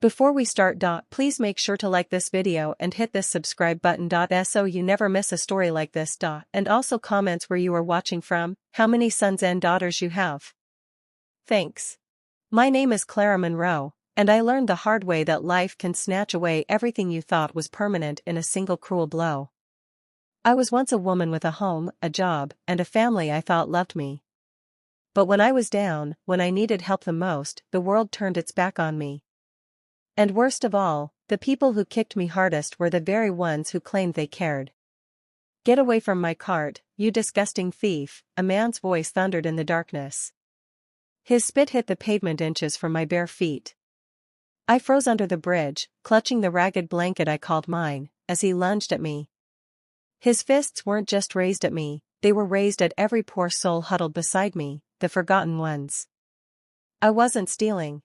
Before we start, please make sure to like this video and hit this subscribe button, so you never miss a story like this. And also comments where you are watching from, how many sons and daughters you have. Thanks. My name is Clara Monroe, and I learned the hard way that life can snatch away everything you thought was permanent in a single cruel blow. I was once a woman with a home, a job, and a family I thought loved me. But when I was down, when I needed help the most, the world turned its back on me. And worst of all, the people who kicked me hardest were the very ones who claimed they cared. "Get away from my cart, you disgusting thief," a man's voice thundered in the darkness. His spit hit the pavement inches from my bare feet. I froze under the bridge, clutching the ragged blanket I called mine, as he lunged at me. His fists weren't just raised at me, they were raised at every poor soul huddled beside me, the forgotten ones. "I wasn't stealing,"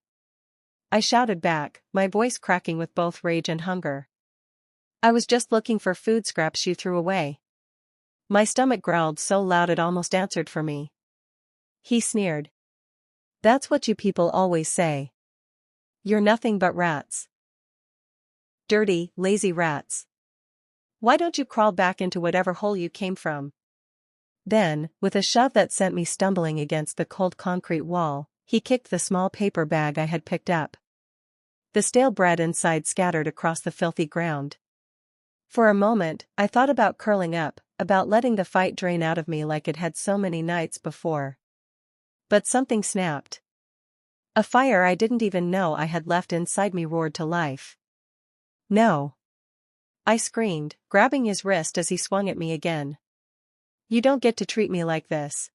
I shouted back, my voice cracking with both rage and hunger. "I was just looking for food scraps you threw away." My stomach growled so loud it almost answered for me. He sneered. "That's what you people always say. You're nothing but rats. Dirty, lazy rats. Why don't you crawl back into whatever hole you came from?" Then, with a shove that sent me stumbling against the cold concrete wall, he kicked the small paper bag I had picked up. The stale bread inside scattered across the filthy ground. For a moment, I thought about curling up, about letting the fight drain out of me like it had so many nights before. But something snapped. A fire I didn't even know I had left inside me roared to life. "No!" I screamed, grabbing his wrist as he swung at me again. "You don't get to treat me like this.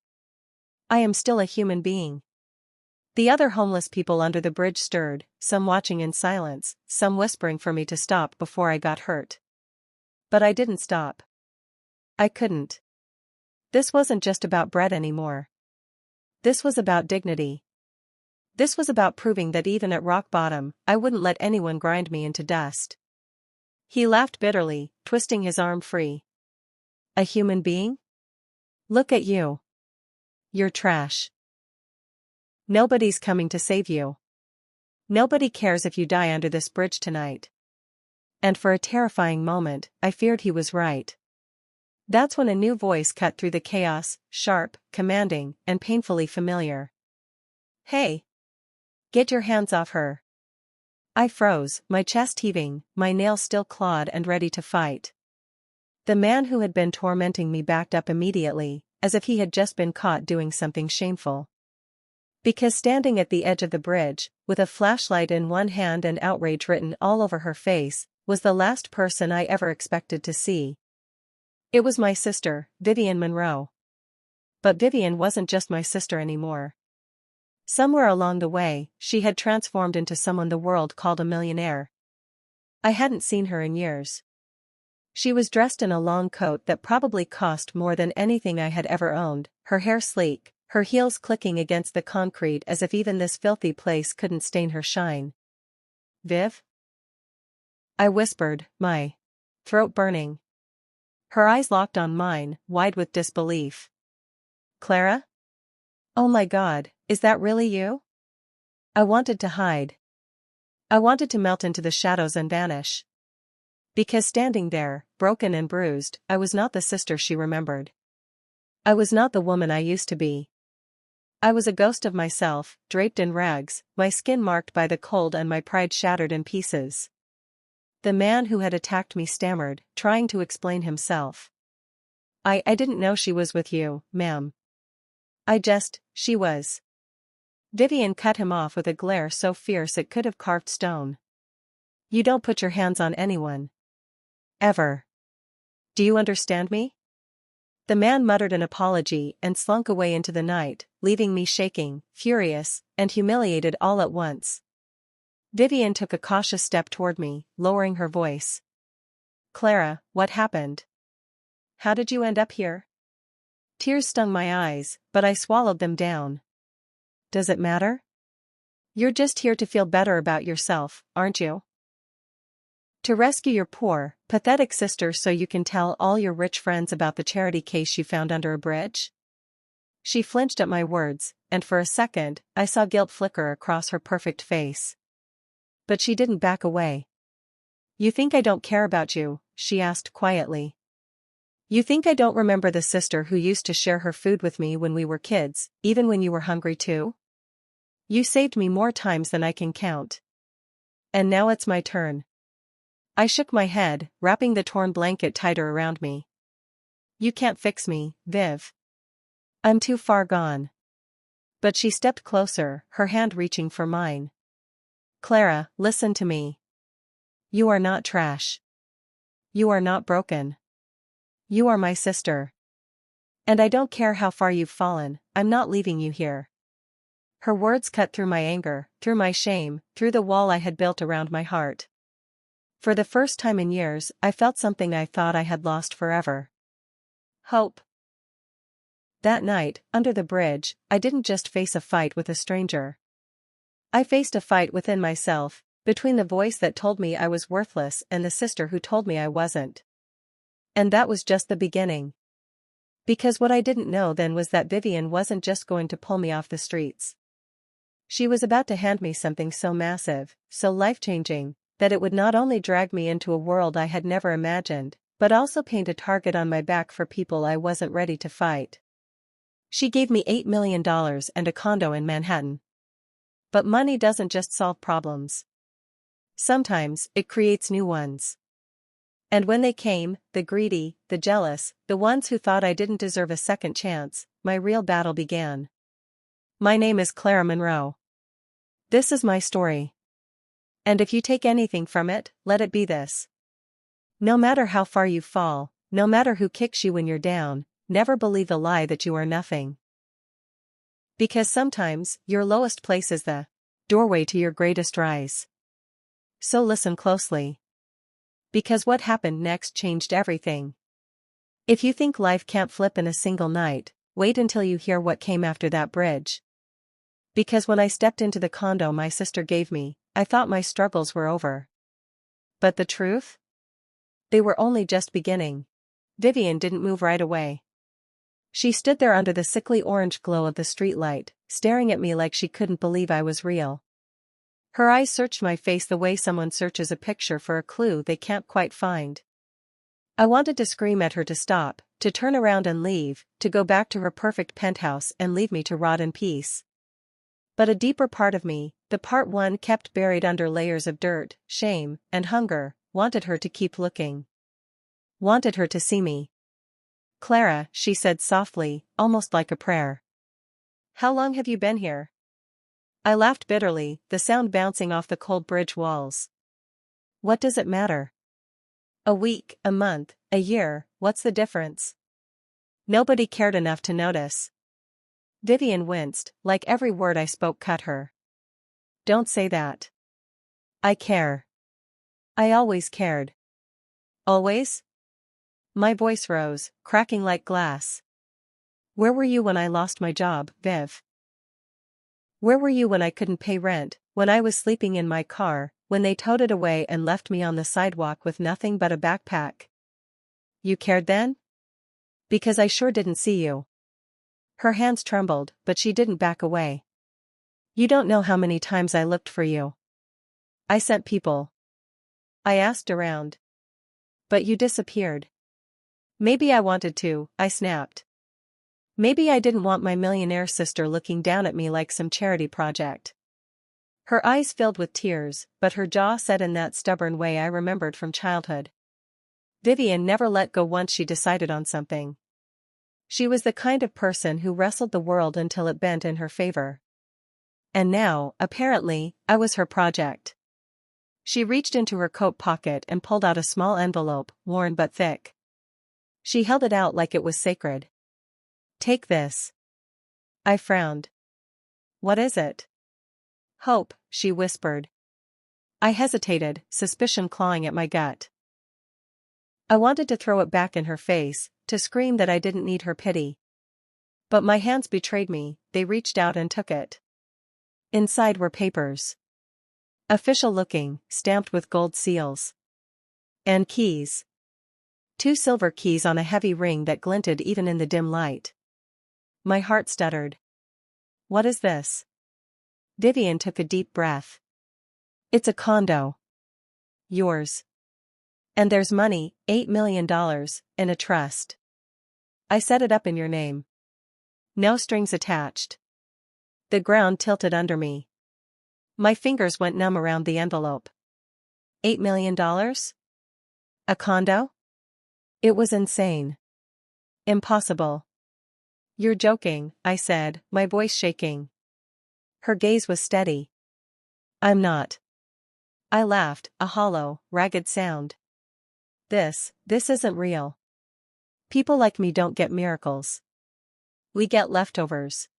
I am still a human being." The other homeless people under the bridge stirred, some watching in silence, some whispering for me to stop before I got hurt. But I didn't stop. I couldn't. This wasn't just about bread anymore. This was about dignity. This was about proving that even at rock bottom, I wouldn't let anyone grind me into dust. He laughed bitterly, twisting his arm free. "A human being? Look at you. You're trash. Nobody's coming to save you. Nobody cares if you die under this bridge tonight." And for a terrifying moment, I feared he was right. That's when a new voice cut through the chaos, sharp, commanding, and painfully familiar. "Hey! Get your hands off her." I froze, my chest heaving, my nails still clawed and ready to fight. The man who had been tormenting me backed up immediately, as if he had just been caught doing something shameful. Because standing at the edge of the bridge, with a flashlight in one hand and outrage written all over her face, was the last person I ever expected to see. It was my sister, Vivian Monroe. But Vivian wasn't just my sister anymore. Somewhere along the way, she had transformed into someone the world called a millionaire. I hadn't seen her in years. She was dressed in a long coat that probably cost more than anything I had ever owned, her hair sleek, her heels clicking against the concrete as if even this filthy place couldn't stain her shine. "Viv?" I whispered, my throat burning. Her eyes locked on mine, wide with disbelief. "Clara? Oh my God, is that really you?" I wanted to hide. I wanted to melt into the shadows and vanish. Because standing there, broken and bruised, I was not the sister she remembered. I was not the woman I used to be. I was a ghost of myself, draped in rags, my skin marked by the cold and my pride shattered in pieces. The man who had attacked me stammered, trying to explain himself. I didn't know she was with you, ma'am. She was." Vivian cut him off with a glare so fierce it could have carved stone. "You don't put your hands on anyone. Ever. Do you understand me?" The man muttered an apology and slunk away into the night, leaving me shaking, furious, and humiliated all at once. Vivian took a cautious step toward me, lowering her voice. "Clara, what happened? How did you end up here?" Tears stung my eyes, but I swallowed them down. "Does it matter? You're just here to feel better about yourself, aren't you? To rescue your poor, pathetic sister so you can tell all your rich friends about the charity case you found under a bridge?" She flinched at my words, and for a second, I saw guilt flicker across her perfect face. But she didn't back away. "You think I don't care about you?" she asked quietly. "You think I don't remember the sister who used to share her food with me when we were kids, even when you were hungry too? You saved me more times than I can count. And now it's my turn." I shook my head, wrapping the torn blanket tighter around me. "You can't fix me, Viv. I'm too far gone." But she stepped closer, her hand reaching for mine. "Clara, listen to me. You are not trash. You are not broken. You are my sister. And I don't care how far you've fallen, I'm not leaving you here." Her words cut through my anger, through my shame, through the wall I had built around my heart. For the first time in years, I felt something I thought I had lost forever. Hope. That night, under the bridge, I didn't just face a fight with a stranger. I faced a fight within myself, between the voice that told me I was worthless and the sister who told me I wasn't. And that was just the beginning. Because what I didn't know then was that Vivian wasn't just going to pull me off the streets. She was about to hand me something so massive, so life-changing, that it would not only drag me into a world I had never imagined, but also paint a target on my back for people I wasn't ready to fight. She gave me $8 million and a condo in Manhattan. But money doesn't just solve problems. Sometimes, it creates new ones. And when they came, the greedy, the jealous, the ones who thought I didn't deserve a second chance, my real battle began. My name is Clara Monroe. This is my story. And if you take anything from it, let it be this. No matter how far you fall, no matter who kicks you when you're down, never believe the lie that you are nothing. Because sometimes, your lowest place is the doorway to your greatest rise. So listen closely. Because what happened next changed everything. If you think life can't flip in a single night, wait until you hear what came after that bridge. Because when I stepped into the condo my sister gave me, I thought my struggles were over. But the truth? They were only just beginning. Vivian didn't move right away. She stood there under the sickly orange glow of the streetlight, staring at me like she couldn't believe I was real. Her eyes searched my face the way someone searches a picture for a clue they can't quite find. I wanted to scream at her to stop, to turn around and leave, to go back to her perfect penthouse and leave me to rot in peace. But a deeper part of me, the part one kept buried under layers of dirt, shame, and hunger, wanted her to keep looking. Wanted her to see me. "Clara," she said softly, almost like a prayer. "How long have you been here?" I laughed bitterly, the sound bouncing off the cold bridge walls. "What does it matter? A week, a month, a year, what's the difference?" Nobody cared enough to notice. Vivian winced, like every word I spoke cut her. "Don't say that. I care. I always cared." "Always?" My voice rose, cracking like glass. "Where were you when I lost my job, Viv? Where were you when I couldn't pay rent, when I was sleeping in my car, when they towed it away and left me on the sidewalk with nothing but a backpack? You cared then? Because I sure didn't see you." Her hands trembled, but she didn't back away. "You don't know how many times I looked for you. I sent people. I asked around. But you disappeared." "Maybe I wanted to," I snapped. "Maybe I didn't want my millionaire sister looking down at me like some charity project." Her eyes filled with tears, but her jaw set in that stubborn way I remembered from childhood. Vivian never let go once she decided on something. She was the kind of person who wrestled the world until it bent in her favor. And now, apparently, I was her project. She reached into her coat pocket and pulled out a small envelope, worn but thick. She held it out like it was sacred. "Take this." I frowned. "What is it?" "Hope," she whispered. I hesitated, suspicion clawing at my gut. I wanted to throw it back in her face, to scream that I didn't need her pity. But my hands betrayed me, they reached out and took it. Inside were papers. Official looking, stamped with gold seals. And keys. 2 silver keys on a heavy ring that glinted even in the dim light. My heart stuttered. "What is this?" Vivian took a deep breath. It's a condo. Yours. And there's money, $8 million, in a trust. I set it up in your name. No strings attached. The ground tilted under me. My fingers went numb around the envelope. $8 million? A condo? It was insane. Impossible. You're joking, I said, my voice shaking. Her gaze was steady. I'm not. I laughed, a hollow, ragged sound. This isn't real. People like me don't get miracles. We get leftovers.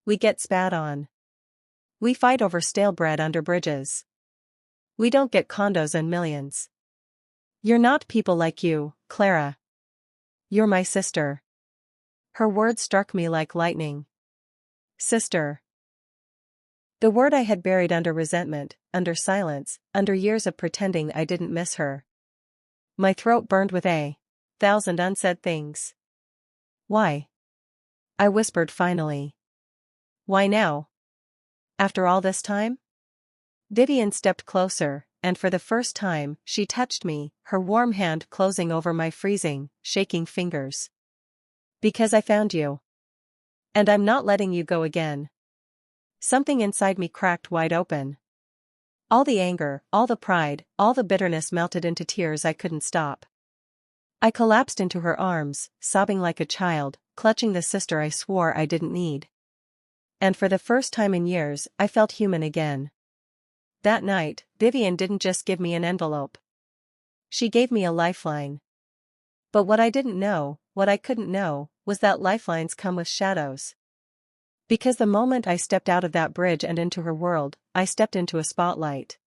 We get spat on. We fight over stale bread under bridges. We don't get condos and millions. You're not people like you, Clara. You're my sister. Her words struck me like lightning. Sister. The word I had buried under resentment, under silence, under years of pretending I didn't miss her. My throat burned with 1,000 unsaid things. Why? I whispered finally. Why now? After all this time? Vivian stepped closer, and for the first time, she touched me, her warm hand closing over my freezing, shaking fingers. Because I found you. And I'm not letting you go again. Something inside me cracked wide open. All the anger, all the pride, all the bitterness melted into tears I couldn't stop. I collapsed into her arms, sobbing like a child, clutching the sister I swore I didn't need. And for the first time in years, I felt human again. That night, Vivian didn't just give me an envelope. She gave me a lifeline. But what I didn't know, what I couldn't know, was that lifelines come with shadows. Because the moment I stepped out of that bridge and into her world, I stepped into a spotlight.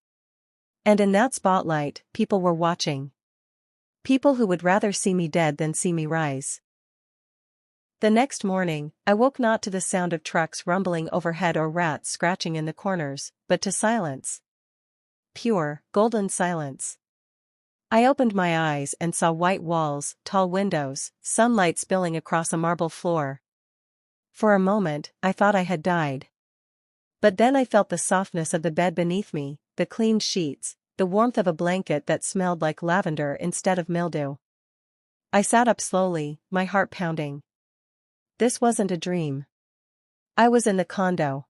And in that spotlight, people were watching. People who would rather see me dead than see me rise. The next morning, I woke not to the sound of trucks rumbling overhead or rats scratching in the corners, but to silence. Pure, golden silence. I opened my eyes and saw white walls, tall windows, sunlight spilling across a marble floor. For a moment, I thought I had died. But then I felt the softness of the bed beneath me, the clean sheets, the warmth of a blanket that smelled like lavender instead of mildew. I sat up slowly, my heart pounding. This wasn't a dream. I was in the condo.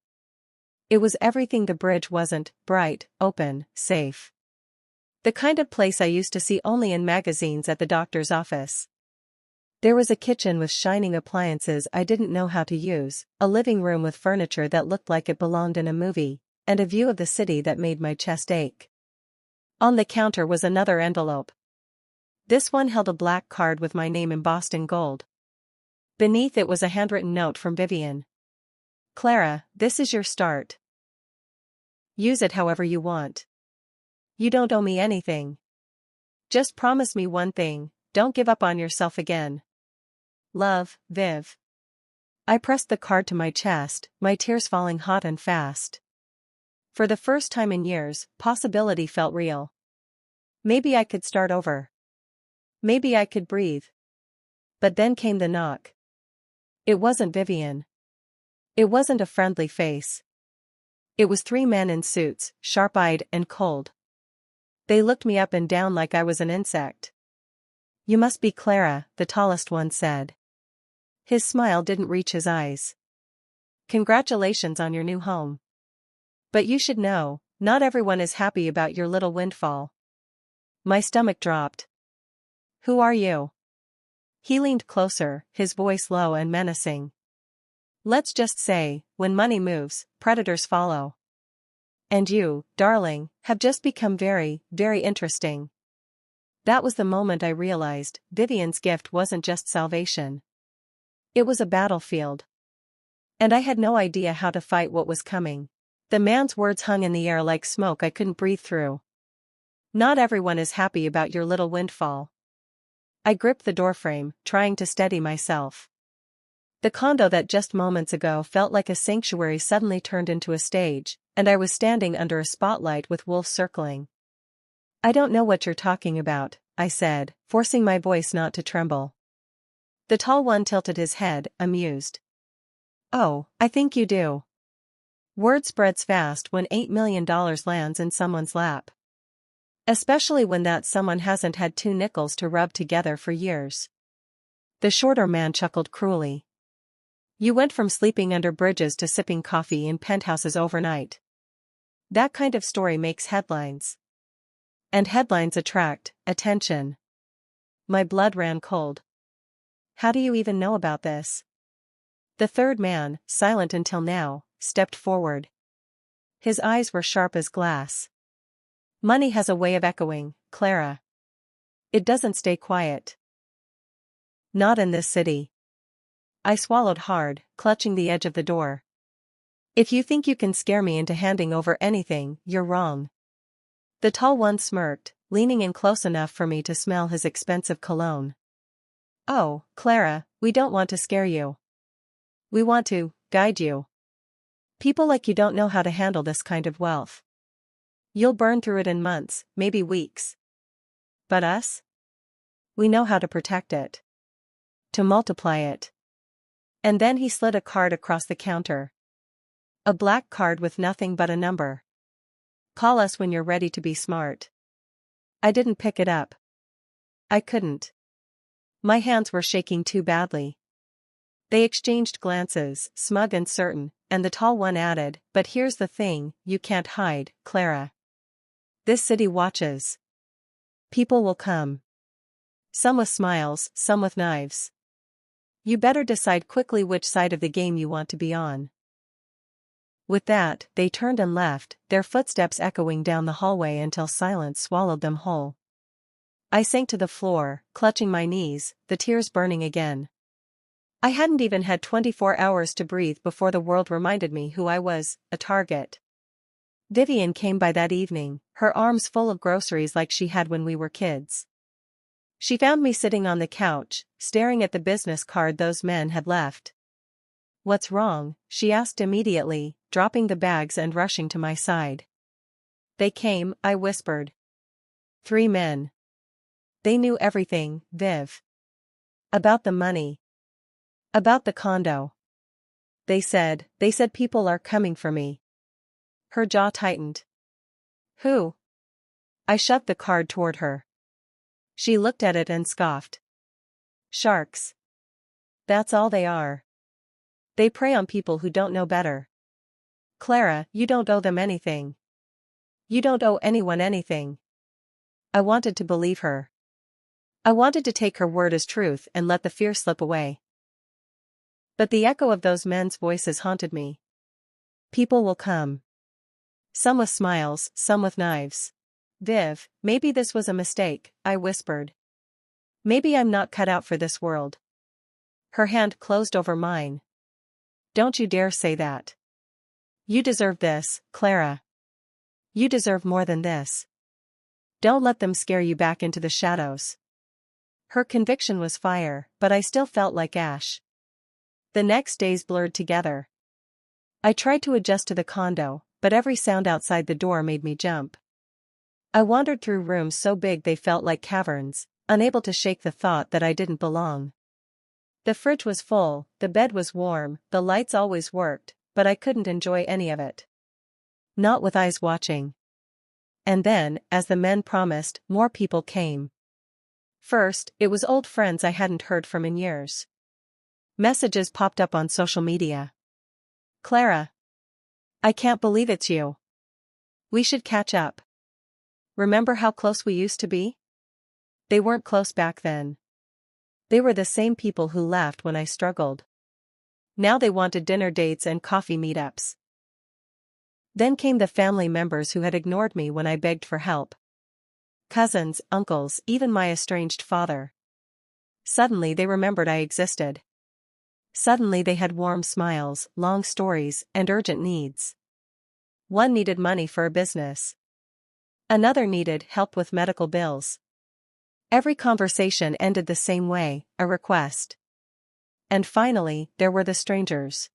It was everything the bridge wasn't: bright, open, safe. The kind of place I used to see only in magazines at the doctor's office. There was a kitchen with shining appliances I didn't know how to use, a living room with furniture that looked like it belonged in a movie, and a view of the city that made my chest ache. On the counter was another envelope. This one held a black card with my name embossed in gold. Beneath it was a handwritten note from Vivian. Clara, this is your start. Use it however you want. You don't owe me anything. Just promise me one thing: don't give up on yourself again. Love, Viv. I pressed the card to my chest, my tears falling hot and fast. For the first time in years, possibility felt real. Maybe I could start over. Maybe I could breathe. But then came the knock. It wasn't Vivian. It wasn't a friendly face. It was 3 men in suits, sharp-eyed and cold. They looked me up and down like I was an insect. You must be Clara, the tallest one said. His smile didn't reach his eyes. Congratulations on your new home. But you should know, not everyone is happy about your little windfall. My stomach dropped. Who are you? He leaned closer, his voice low and menacing. Let's just say, when money moves, predators follow. And you, darling, have just become very, very interesting. That was the moment I realized Vivian's gift wasn't just salvation. It was a battlefield. And I had no idea how to fight what was coming. The man's words hung in the air like smoke I couldn't breathe through. Not everyone is happy about your little windfall. I gripped the doorframe, trying to steady myself. The condo that just moments ago felt like a sanctuary suddenly turned into a stage, and I was standing under a spotlight with wolves circling. I don't know what you're talking about, I said, forcing my voice not to tremble. The tall one tilted his head, amused. Oh, I think you do. Word spreads fast when $8 million lands in someone's lap. Especially when that someone hasn't had two nickels to rub together for years. The shorter man chuckled cruelly. You went from sleeping under bridges to sipping coffee in penthouses overnight. That kind of story makes headlines. And headlines attract attention. My blood ran cold. How do you even know about this? The third man, silent until now, stepped forward. His eyes were sharp as glass. Money has a way of echoing, Clara. It doesn't stay quiet. Not in this city. I swallowed hard, clutching the edge of the door. If you think you can scare me into handing over anything, you're wrong. The tall one smirked, leaning in close enough for me to smell his expensive cologne. Oh, Clara, we don't want to scare you. We want to guide you. People like you don't know how to handle this kind of wealth. You'll burn through it in months, maybe weeks. But us? We know how to protect it. To multiply it. And then he slid a card across the counter. A black card with nothing but a number. Call us when you're ready to be smart. I didn't pick it up. I couldn't. My hands were shaking too badly. They exchanged glances, smug and certain, and the tall one added, but here's the thing, you can't hide, Clara. This city watches. People will come. Some with smiles, some with knives. You better decide quickly which side of the game you want to be on. With that, they turned and left, their footsteps echoing down the hallway until silence swallowed them whole. I sank to the floor, clutching my knees, the tears burning again. I hadn't even had 24 hours to breathe before the world reminded me who I was, a target. Vivian came by that evening, her arms full of groceries like she had when we were kids. She found me sitting on the couch, staring at the business card those men had left. What's wrong? She asked immediately, dropping the bags and rushing to my side. They came, I whispered. 3 men. They knew everything, Viv. About the money. About the condo. They said people are coming for me. Her jaw tightened. Who? I shoved the card toward her. She looked at it and scoffed. Sharks. That's all they are. They prey on people who don't know better. Clara, you don't owe them anything. You don't owe anyone anything. I wanted to believe her. I wanted to take her word as truth and let the fear slip away. But the echo of those men's voices haunted me. People will come. Some with smiles, some with knives. Viv, maybe this was a mistake, I whispered. Maybe I'm not cut out for this world. Her hand closed over mine. Don't you dare say that. You deserve this, Clara. You deserve more than this. Don't let them scare you back into the shadows. Her conviction was fire, but I still felt like ash. The next days blurred together. I tried to adjust to the condo, but every sound outside the door made me jump. I wandered through rooms so big they felt like caverns, unable to shake the thought that I didn't belong. The fridge was full, the bed was warm, the lights always worked, but I couldn't enjoy any of it. Not with eyes watching. And then, as the men promised, more people came. First, it was old friends I hadn't heard from in years. Messages popped up on social media. Clara. I can't believe it's you. We should catch up. Remember how close we used to be? They weren't close back then. They were the same people who laughed when I struggled. Now they wanted dinner dates and coffee meetups. Then came the family members who had ignored me when I begged for help. Cousins, uncles, even my estranged father. Suddenly they remembered I existed. Suddenly they had warm smiles, long stories, and urgent needs. One needed money for a business. Another needed help with medical bills. Every conversation ended the same way, a request. And finally, there were the strangers.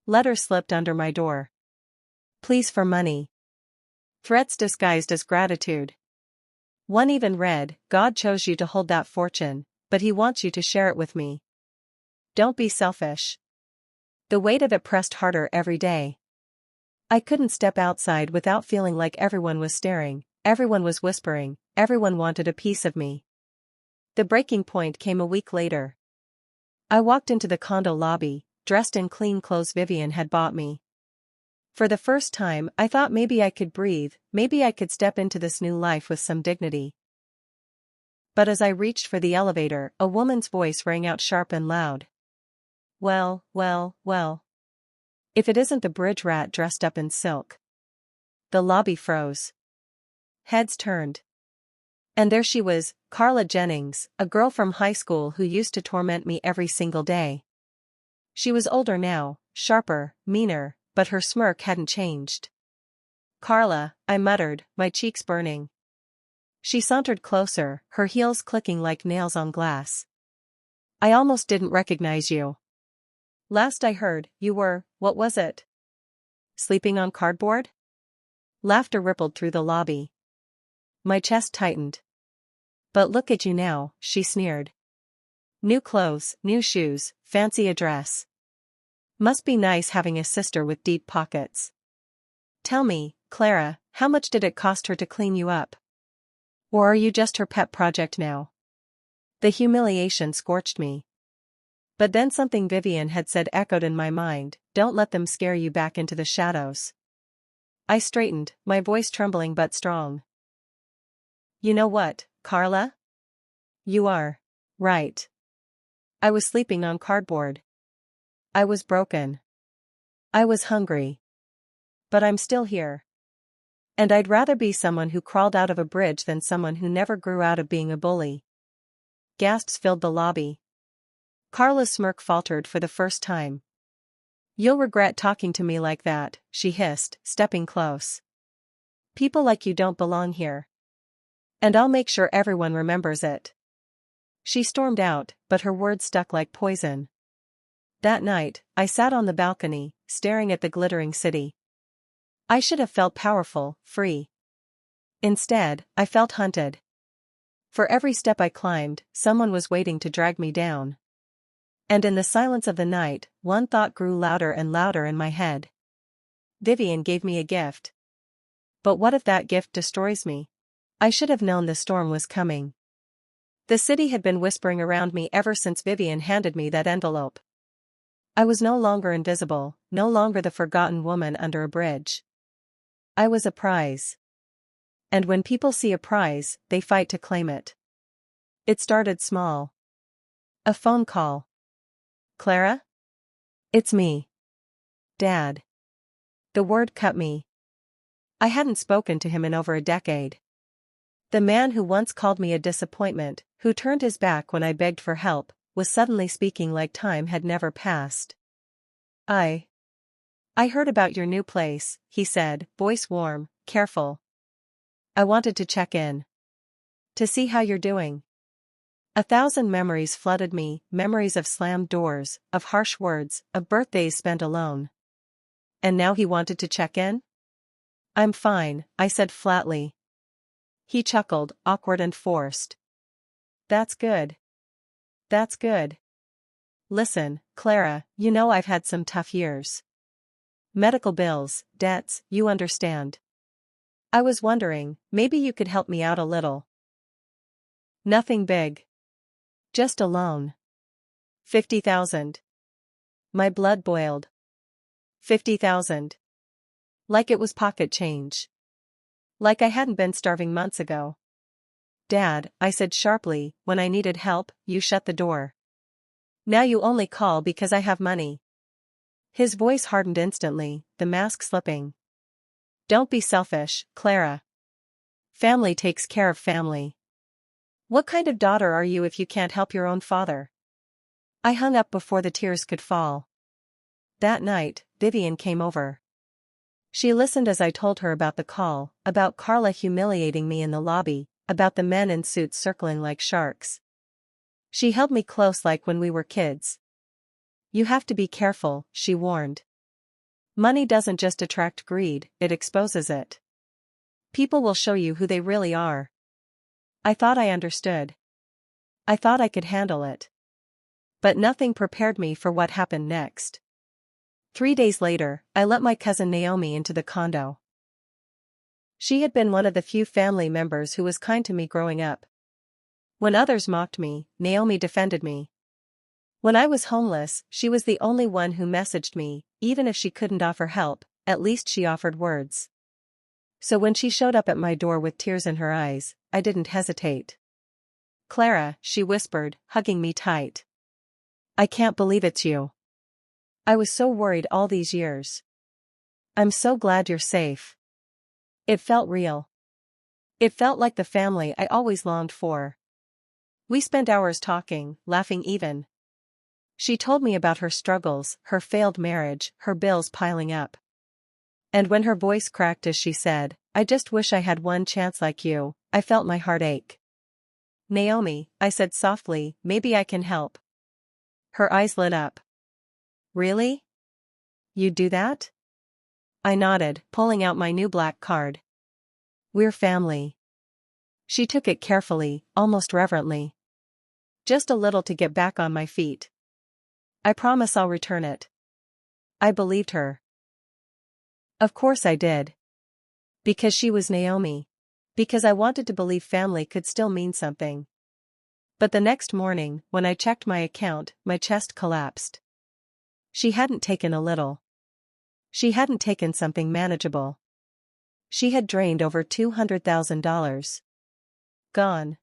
Letters slipped under my door. Pleas for money. Threats disguised as gratitude. One even read, God chose you to hold that fortune, but he wants you to share it with me. Don't be selfish. The weight of it pressed harder every day. I couldn't step outside without feeling like everyone was staring, everyone was whispering, everyone wanted a piece of me. The breaking point came a week later. I walked into the condo lobby, dressed in clean clothes Vivian had bought me. For the first time, I thought maybe I could breathe, maybe I could step into this new life with some dignity. But as I reached for the elevator, a woman's voice rang out sharp and loud. Well, well, well. If it isn't the bridge rat dressed up in silk. The lobby froze. Heads turned. And there she was, Carla Jennings, a girl from high school who used to torment me every single day. She was older now, sharper, meaner, but her smirk hadn't changed. Carla, I muttered, my cheeks burning. She sauntered closer, her heels clicking like nails on glass. I almost didn't recognize you. Last I heard, you were, what was it? Sleeping on cardboard? Laughter rippled through the lobby. My chest tightened. But look at you now, she sneered. New clothes, new shoes, fancy a dress. Must be nice having a sister with deep pockets. Tell me, Clara, how much did it cost her to clean you up? Or are you just her pet project now? The humiliation scorched me. But then something Vivian had said echoed in my mind, don't let them scare you back into the shadows. I straightened, my voice trembling but strong. You know what, Carla? You are right. I was sleeping on cardboard. I was broken. I was hungry. But I'm still here. And I'd rather be someone who crawled out of a bridge than someone who never grew out of being a bully. Gasps filled the lobby. Carla's smirk faltered for the first time. You'll regret talking to me like that, she hissed, stepping close. People like you don't belong here. And I'll make sure everyone remembers it. She stormed out, but her words stuck like poison. That night, I sat on the balcony, staring at the glittering city. I should have felt powerful, free. Instead, I felt hunted. For every step I climbed, someone was waiting to drag me down. And in the silence of the night, one thought grew louder and louder in my head. Vivian gave me a gift. But what if that gift destroys me? I should have known the storm was coming. The city had been whispering around me ever since Vivian handed me that envelope. I was no longer invisible, no longer the forgotten woman under a bridge. I was a prize. And when people see a prize, they fight to claim it. It started small. A phone call. Clara? It's me. Dad. The word cut me. I hadn't spoken to him in over a decade. The man who once called me a disappointment, who turned his back when I begged for help, was suddenly speaking like time had never passed. I heard about your new place, he said, voice warm, careful. I wanted to check in. To see how you're doing. 1,000 memories flooded me, memories of slammed doors, of harsh words, of birthdays spent alone. And now he wanted to check in? I'm fine, I said flatly. He chuckled, awkward and forced. That's good. That's good. Listen, Clara, you know I've had some tough years. Medical bills, debts, you understand. I was wondering, maybe you could help me out a little. Nothing big. Just a loan. 50,000. My blood boiled. 50,000. Like it was pocket change. Like I hadn't been starving months ago. Dad, I said sharply, when I needed help, you shut the door. Now you only call because I have money. His voice hardened instantly, the mask slipping. Don't be selfish, Clara. Family takes care of family. What kind of daughter are you if you can't help your own father? I hung up before the tears could fall. That night, Vivian came over. She listened as I told her about the call, about Carla humiliating me in the lobby, about the men in suits circling like sharks. She held me close like when we were kids. You have to be careful, she warned. Money doesn't just attract greed, it exposes it. People will show you who they really are. I thought I understood. I thought I could handle it. But nothing prepared me for what happened next. 3 days later, I let my cousin Naomi into the condo. She had been one of the few family members who was kind to me growing up. When others mocked me, Naomi defended me. When I was homeless, she was the only one who messaged me, even if she couldn't offer help, at least she offered words. So when she showed up at my door with tears in her eyes, I didn't hesitate. "Clara," she whispered, hugging me tight. "I can't believe it's you. I was so worried all these years. I'm so glad you're safe." It felt real. It felt like the family I always longed for. We spent hours talking, laughing even. She told me about her struggles, her failed marriage, her bills piling up. And when her voice cracked as she said, "I just wish I had one chance like you," I felt my heart ache. "Naomi," I said softly, "maybe I can help." Her eyes lit up. "Really? You'd do that?" I nodded, pulling out my new black card. "We're family." She took it carefully, almost reverently. "Just a little to get back on my feet. I promise I'll return it." I believed her. Of course I did. Because she was Naomi. Because I wanted to believe family could still mean something. But the next morning, when I checked my account, my chest collapsed. She hadn't taken a little. She hadn't taken something manageable. She had drained over $200,000. Gone.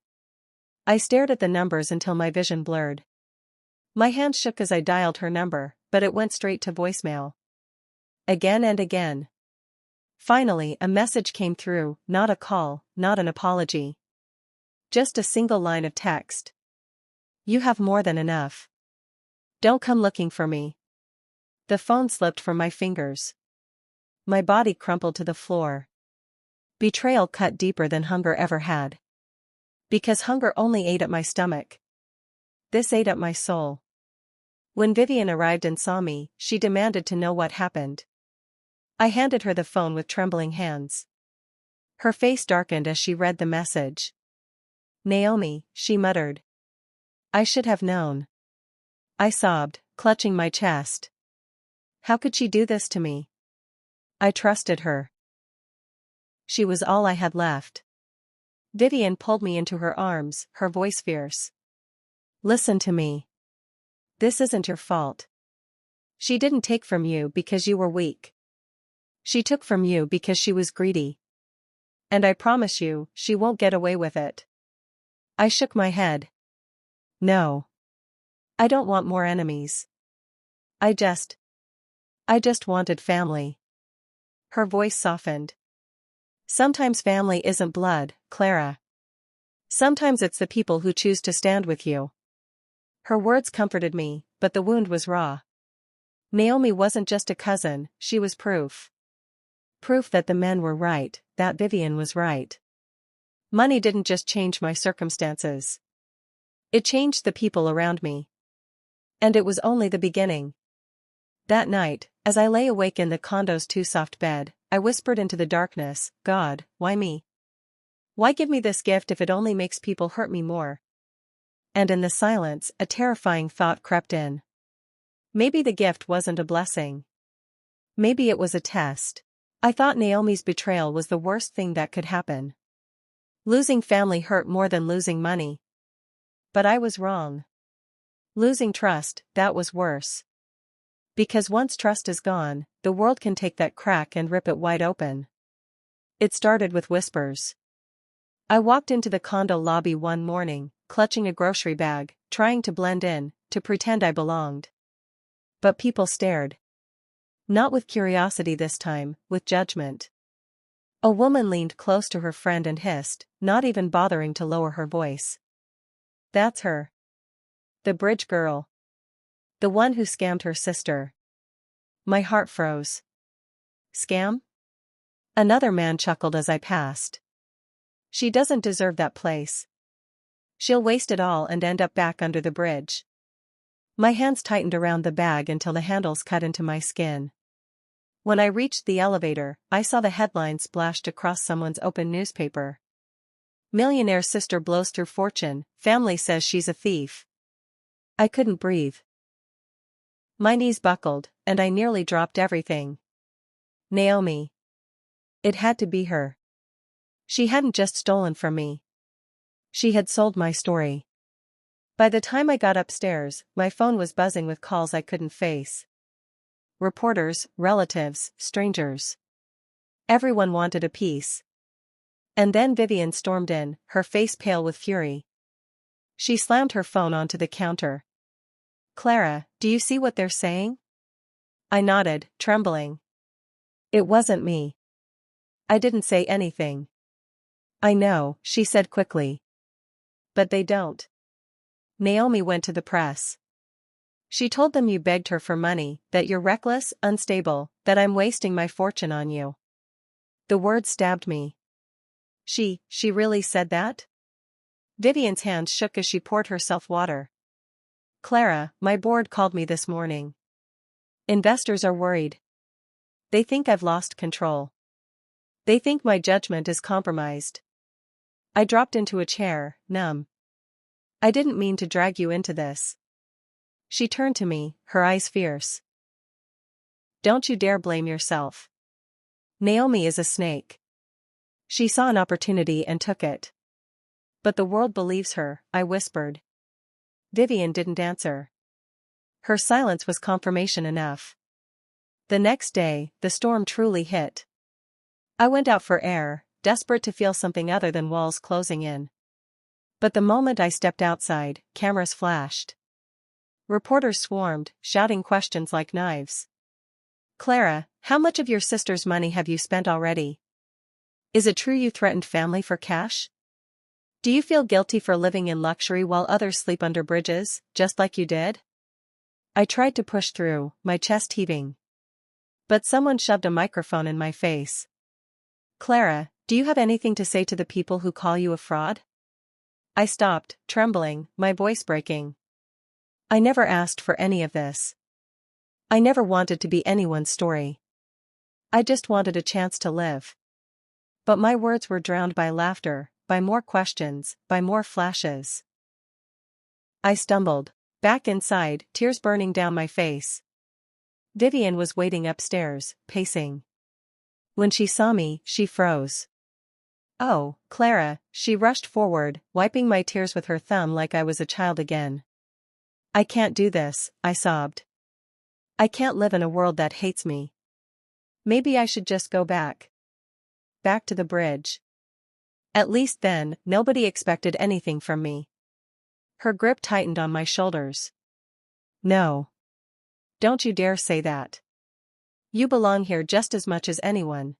I stared at the numbers until my vision blurred. My hand shook as I dialed her number, but it went straight to voicemail. Again and again. Finally, a message came through, not a call, not an apology. Just a single line of text. "You have more than enough. Don't come looking for me." The phone slipped from my fingers. My body crumpled to the floor. Betrayal cut deeper than hunger ever had. Because hunger only ate at my stomach. This ate at my soul. When Vivian arrived and saw me, she demanded to know what happened. I handed her the phone with trembling hands. Her face darkened as she read the message. "Naomi," she muttered. "I should have known." I sobbed, clutching my chest. How could she do this to me? I trusted her. She was all I had left. Vivian pulled me into her arms, her voice fierce. "Listen to me. This isn't your fault. She didn't take from you because you were weak. She took from you because she was greedy. And I promise you, she won't get away with it." I shook my head. "No. I don't want more enemies. I just wanted family." Her voice softened. "Sometimes family isn't blood, Clara. Sometimes it's the people who choose to stand with you." Her words comforted me, but the wound was raw. Naomi wasn't just a cousin, she was proof. Proof that the men were right, that Vivian was right. Money didn't just change my circumstances. It changed the people around me. And it was only the beginning. That night, as I lay awake in the condo's too-soft bed, I whispered into the darkness, "God, why me? Why give me this gift if it only makes people hurt me more?" And in the silence, a terrifying thought crept in. Maybe the gift wasn't a blessing. Maybe it was a test. I thought Naomi's betrayal was the worst thing that could happen. Losing family hurt more than losing money. But I was wrong. Losing trust, that was worse. Because once trust is gone, the world can take that crack and rip it wide open. It started with whispers. I walked into the condo lobby one morning, clutching a grocery bag, trying to blend in, to pretend I belonged. But people stared. Not with curiosity this time, with judgment. A woman leaned close to her friend and hissed, not even bothering to lower her voice. "That's her. The bridge girl. The one who scammed her sister." My heart froze. "Scam?" Another man chuckled as I passed. "She doesn't deserve that place. She'll waste it all and end up back under the bridge." My hands tightened around the bag until the handles cut into my skin. When I reached the elevator, I saw the headline splashed across someone's open newspaper. "Millionaire sister blows through fortune, family says she's a thief." I couldn't breathe. My knees buckled, and I nearly dropped everything. Naomi. It had to be her. She hadn't just stolen from me. She had sold my story. By the time I got upstairs, my phone was buzzing with calls I couldn't face. Reporters, relatives, strangers. Everyone wanted a piece. And then Vivian stormed in, her face pale with fury. She slammed her phone onto the counter. Clara, do you see what they're saying? I nodded, trembling. It wasn't me. I didn't say anything. I know, she said quickly. But they don't. Naomi went to the press. She told them you begged her for money, that you're reckless, unstable, that I'm wasting my fortune on you. The word stabbed me. She really said that? Vivian's hands shook as she poured herself water. Clara, my board called me this morning. Investors are worried. They think I've lost control. They think my judgment is compromised. I dropped into a chair, numb. I didn't mean to drag you into this. She turned to me, her eyes fierce. Don't you dare blame yourself. Naomi is a snake. She saw an opportunity and took it. But the world believes her, I whispered. Vivian didn't answer. Her silence was confirmation enough. The next day, the storm truly hit. I went out for air, desperate to feel something other than walls closing in. But the moment I stepped outside, cameras flashed. Reporters swarmed, shouting questions like knives. Clara, how much of your sister's money have you spent already? Is it true you threatened family for cash? Do you feel guilty for living in luxury while others sleep under bridges, just like you did? I tried to push through, my chest heaving. But someone shoved a microphone in my face. Clara, do you have anything to say to the people who call you a fraud? I stopped, trembling, my voice breaking. I never asked for any of this. I never wanted to be anyone's story. I just wanted a chance to live. But my words were drowned by laughter, by more questions, by more flashes. I stumbled, back inside, tears burning down my face. Vivian was waiting upstairs, pacing. When she saw me, she froze. Oh, Clara, she rushed forward, wiping my tears with her thumb like I was a child again. I can't do this, I sobbed. I can't live in a world that hates me. Maybe I should just go back. Back to the bridge. At least then, nobody expected anything from me. Her grip tightened on my shoulders. No. Don't you dare say that. You belong here just as much as anyone.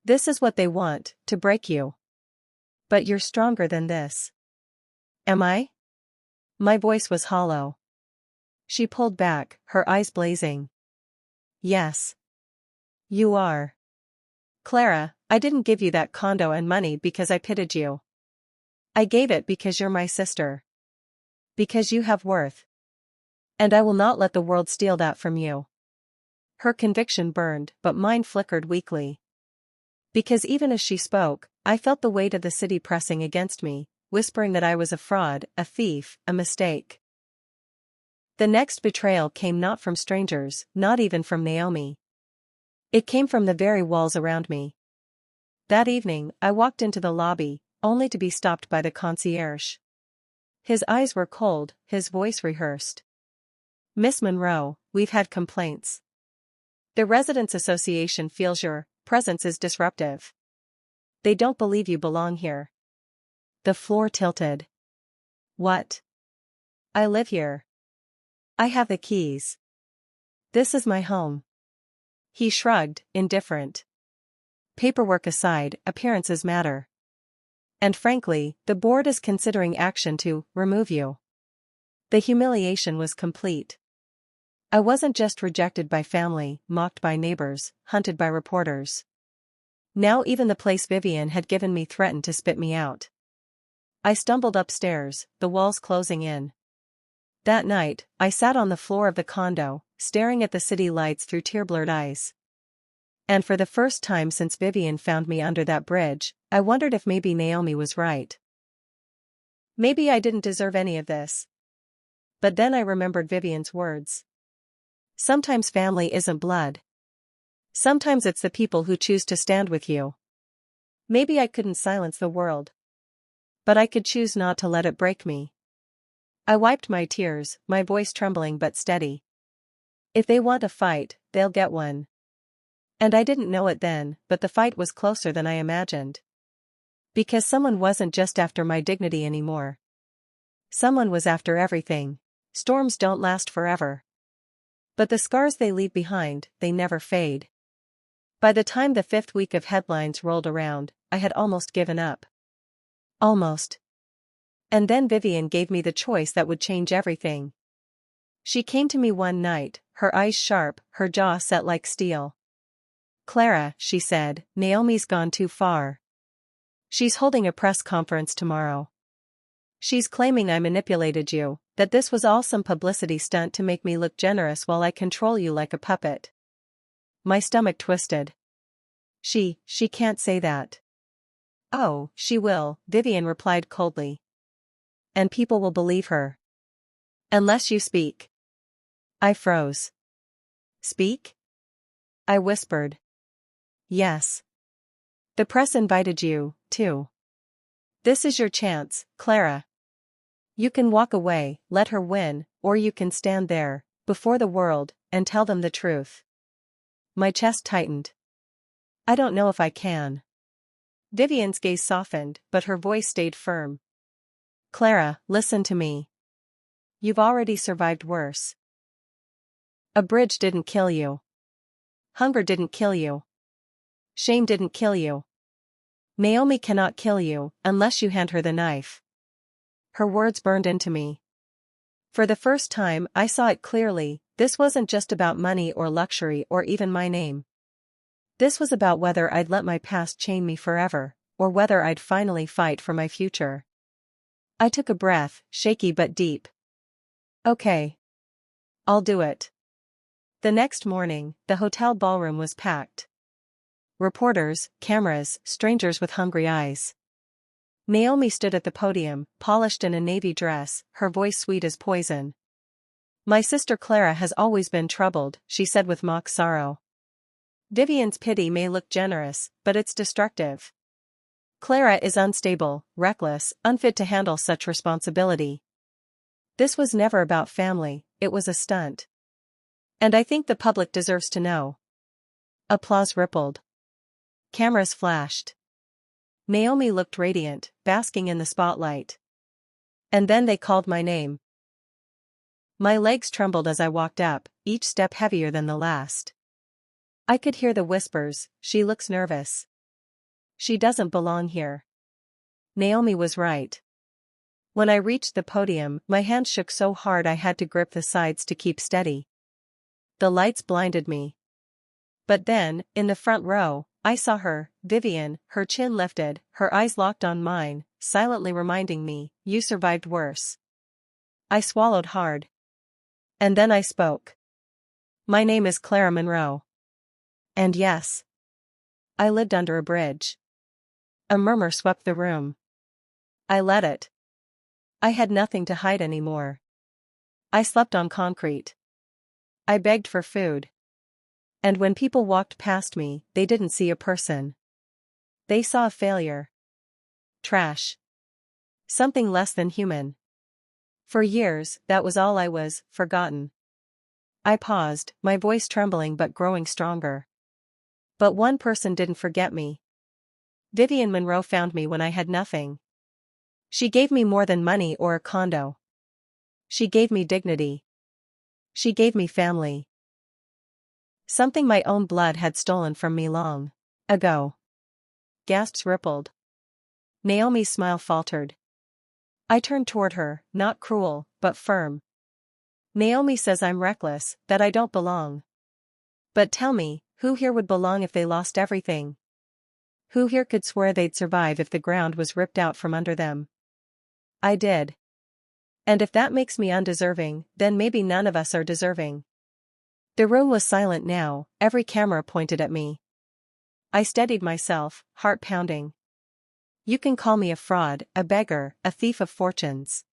This is what they want, to break you. But you're stronger than this. Am I? My voice was hollow. She pulled back, her eyes blazing. Yes. You are. Clara, I didn't give you that condo and money because I pitied you. I gave it because you're my sister. Because you have worth. And I will not let the world steal that from you. Her conviction burned, but mine flickered weakly. Because even as she spoke, I felt the weight of the city pressing against me, whispering that I was a fraud, a thief, a mistake. The next betrayal came not from strangers, not even from Naomi. It came from the very walls around me. That evening, I walked into the lobby, only to be stopped by the concierge. His eyes were cold, his voice rehearsed. Miss Monroe, we've had complaints. The Residents Association feels your presence is disruptive. They don't believe you belong here. The floor tilted. What? I live here. I have the keys. This is my home. He shrugged, indifferent. Paperwork aside, appearances matter. And frankly, the board is considering action to remove you. The humiliation was complete. I wasn't just rejected by family, mocked by neighbors, hunted by reporters. Now even the place Vivian had given me threatened to spit me out. I stumbled upstairs, the walls closing in. That night, I sat on the floor of the condo, staring at the city lights through tear-blurred eyes. And for the first time since Vivian found me under that bridge, I wondered if maybe Naomi was right. Maybe I didn't deserve any of this. But then I remembered Vivian's words. Sometimes family isn't blood. Sometimes it's the people who choose to stand with you. Maybe I couldn't silence the world. But I could choose not to let it break me. I wiped my tears, my voice trembling but steady. If they want a fight, they'll get one. And I didn't know it then, but the fight was closer than I imagined. Because someone wasn't just after my dignity anymore. Someone was after everything. Storms don't last forever. But the scars they leave behind, they never fade. By the time the 5th week of headlines rolled around, I had almost given up. Almost. And then Vivian gave me the choice that would change everything. She came to me one night, her eyes sharp, her jaw set like steel. "Clara," she said, "Naomi's gone too far. She's holding a press conference tomorrow. She's claiming I manipulated you, that this was all some publicity stunt to make me look generous while I control you like a puppet." My stomach twisted. She can't say that." "Oh, she will," Vivian replied coldly. "And people will believe her. Unless you speak." I froze. "Speak?" I whispered. "Yes. The press invited you, too. This is your chance, Clara. You can walk away, let her win, or you can stand there, before the world, and tell them the truth." My chest tightened. "I don't know if I can." Vivian's gaze softened, but her voice stayed firm. "Clara, listen to me. You've already survived worse. A bridge didn't kill you. Hunger didn't kill you. Shame didn't kill you. Naomi cannot kill you, unless you hand her the knife." Her words burned into me. For the first time, I saw it clearly. This wasn't just about money or luxury or even my name. This was about whether I'd let my past chain me forever, or whether I'd finally fight for my future. I took a breath, shaky but deep. "Okay. I'll do it." The next morning, the hotel ballroom was packed. Reporters, cameras, strangers with hungry eyes. Naomi stood at the podium, polished in a navy dress, her voice sweet as poison. "My sister Clara has always been troubled," she said with mock sorrow. "Vivian's pity may look generous, but it's destructive. Clara is unstable, reckless, unfit to handle such responsibility. This was never about family, it was a stunt. And I think the public deserves to know." Applause rippled. Cameras flashed. Naomi looked radiant, basking in the spotlight. And then they called my name. My legs trembled as I walked up, each step heavier than the last. I could hear the whispers, "She looks nervous. She doesn't belong here." Naomi was right. When I reached the podium, my hands shook so hard I had to grip the sides to keep steady. The lights blinded me. But then, in the front row, I saw her, Vivian, her chin lifted, her eyes locked on mine, silently reminding me, "You survived worse." I swallowed hard. And then I spoke. "My name is Clara Monroe. And yes, I lived under a bridge." A murmur swept the room. I let it. I had nothing to hide anymore. I slept on concrete. I begged for food. And when people walked past me, they didn't see a person. They saw a failure. Trash. Something less than human. For years, that was all I was, forgotten. I paused, my voice trembling but growing stronger. But one person didn't forget me. Vivian Monroe found me when I had nothing. She gave me more than money or a condo. She gave me dignity. She gave me family. Something my own blood had stolen from me long ago. Gasps rippled. Naomi's smile faltered. I turned toward her, not cruel, but firm. "Naomi says I'm reckless, that I don't belong. But tell me, who here would belong if they lost everything? Who here could swear they'd survive if the ground was ripped out from under them?" I did. And if that makes me undeserving, then maybe none of us are deserving. The room was silent now, every camera pointed at me. I steadied myself, heart pounding. "You can call me a fraud, a beggar, a thief of fortunes.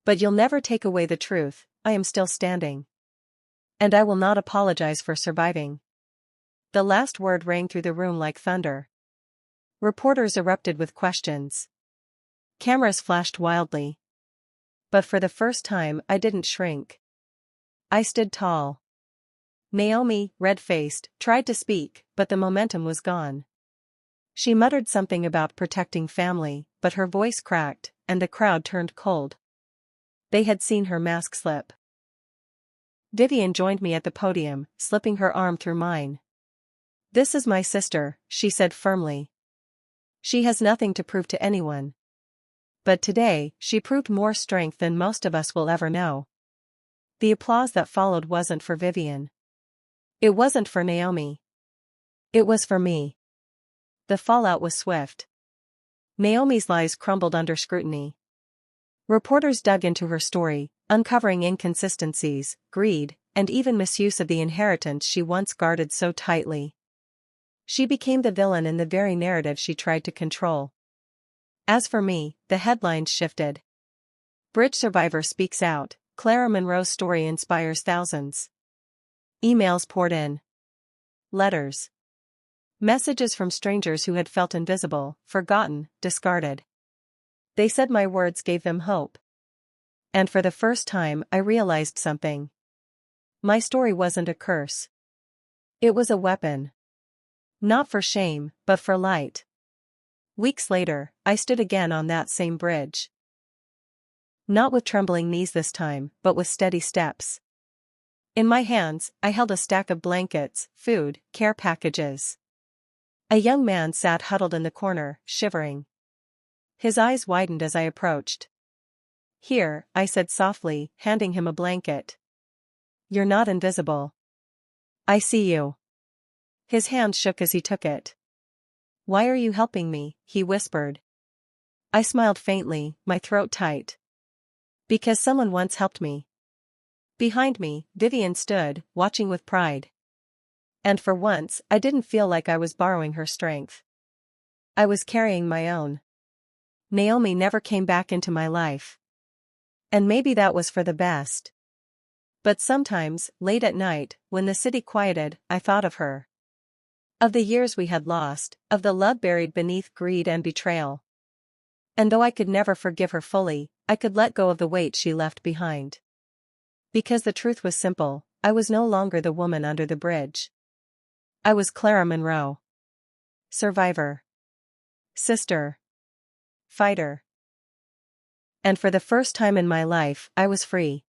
But you'll never take away the truth, I am still standing. And I will not apologize for surviving. The last word rang through the room like thunder. Reporters erupted with questions. Cameras flashed wildly. But for the first time, I didn't shrink. I stood tall. Naomi, red-faced, tried to speak, but the momentum was gone. She muttered something about protecting family, but her voice cracked, and the crowd turned cold. They had seen her mask slip. Vivian joined me at the podium, slipping her arm through mine. "This is my sister," she said firmly. "She has nothing to prove to anyone. But today, she proved more strength than most of us will ever know." The applause that followed wasn't for Vivian. It wasn't for Naomi. It was for me. The fallout was swift. Naomi's lies crumbled under scrutiny. Reporters dug into her story, uncovering inconsistencies, greed, and even misuse of the inheritance she once guarded so tightly. She became the villain in the very narrative she tried to control. As for me, the headlines shifted. "Bridge survivor speaks out, Clara Monroe's story inspires thousands." Emails poured in. Letters. Messages from strangers who had felt invisible, forgotten, discarded. They said my words gave them hope. And for the first time, I realized something. My story wasn't a curse. It was a weapon. Not for shame, but for light. Weeks later, I stood again on that same bridge. Not with trembling knees this time, but with steady steps. In my hands, I held a stack of blankets, food, care packages. A young man sat huddled in the corner, shivering. His eyes widened as I approached. "Here," I said softly, handing him a blanket. "You're not invisible. I see you." His hand shook as he took it. "Why are you helping me?" he whispered. I smiled faintly, my throat tight. "Because someone once helped me." Behind me, Vivian stood, watching with pride. And for once, I didn't feel like I was borrowing her strength. I was carrying my own. Naomi never came back into my life. And maybe that was for the best. But sometimes, late at night, when the city quieted, I thought of her. Of the years we had lost, of the love buried beneath greed and betrayal. And though I could never forgive her fully, I could let go of the weight she left behind. Because the truth was simple, I was no longer the woman under the bridge. I was Clara Monroe. Survivor. Sister. Fighter. And for the first time in my life, I was free.